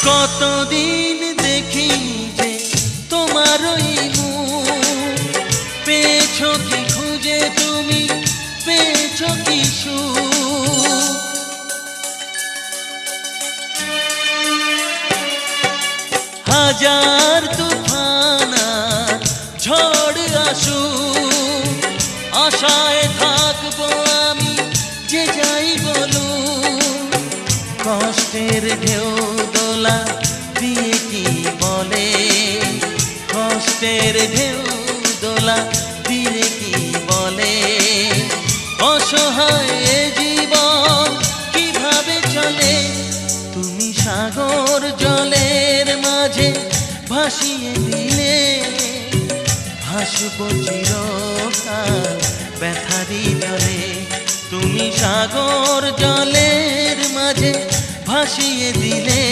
কতদিন দেখি যে তোমার ওই মুখ, পেয়েছো কি খুঁজে তুমি, পেয়েছো কি সুখ। হাজার তুফান আর ঝড় আসুক, আশায় থাকবো আমি যে যাই বলুক। কষ্টের ঢেউ দোলা দিয়ে কি বলে, কষ্টের ঢেউ দোলা দিয়ে কি বলে, অসহায় জীবন কিভাবে চলে। তুমি সাগর জলের মাঝে ভাসিয়ে দিলে, ভাসবো চিরকাল ব্যথারি জলে। তুমি সাগর জলের মাঝে ভাসিয়ে দিলে।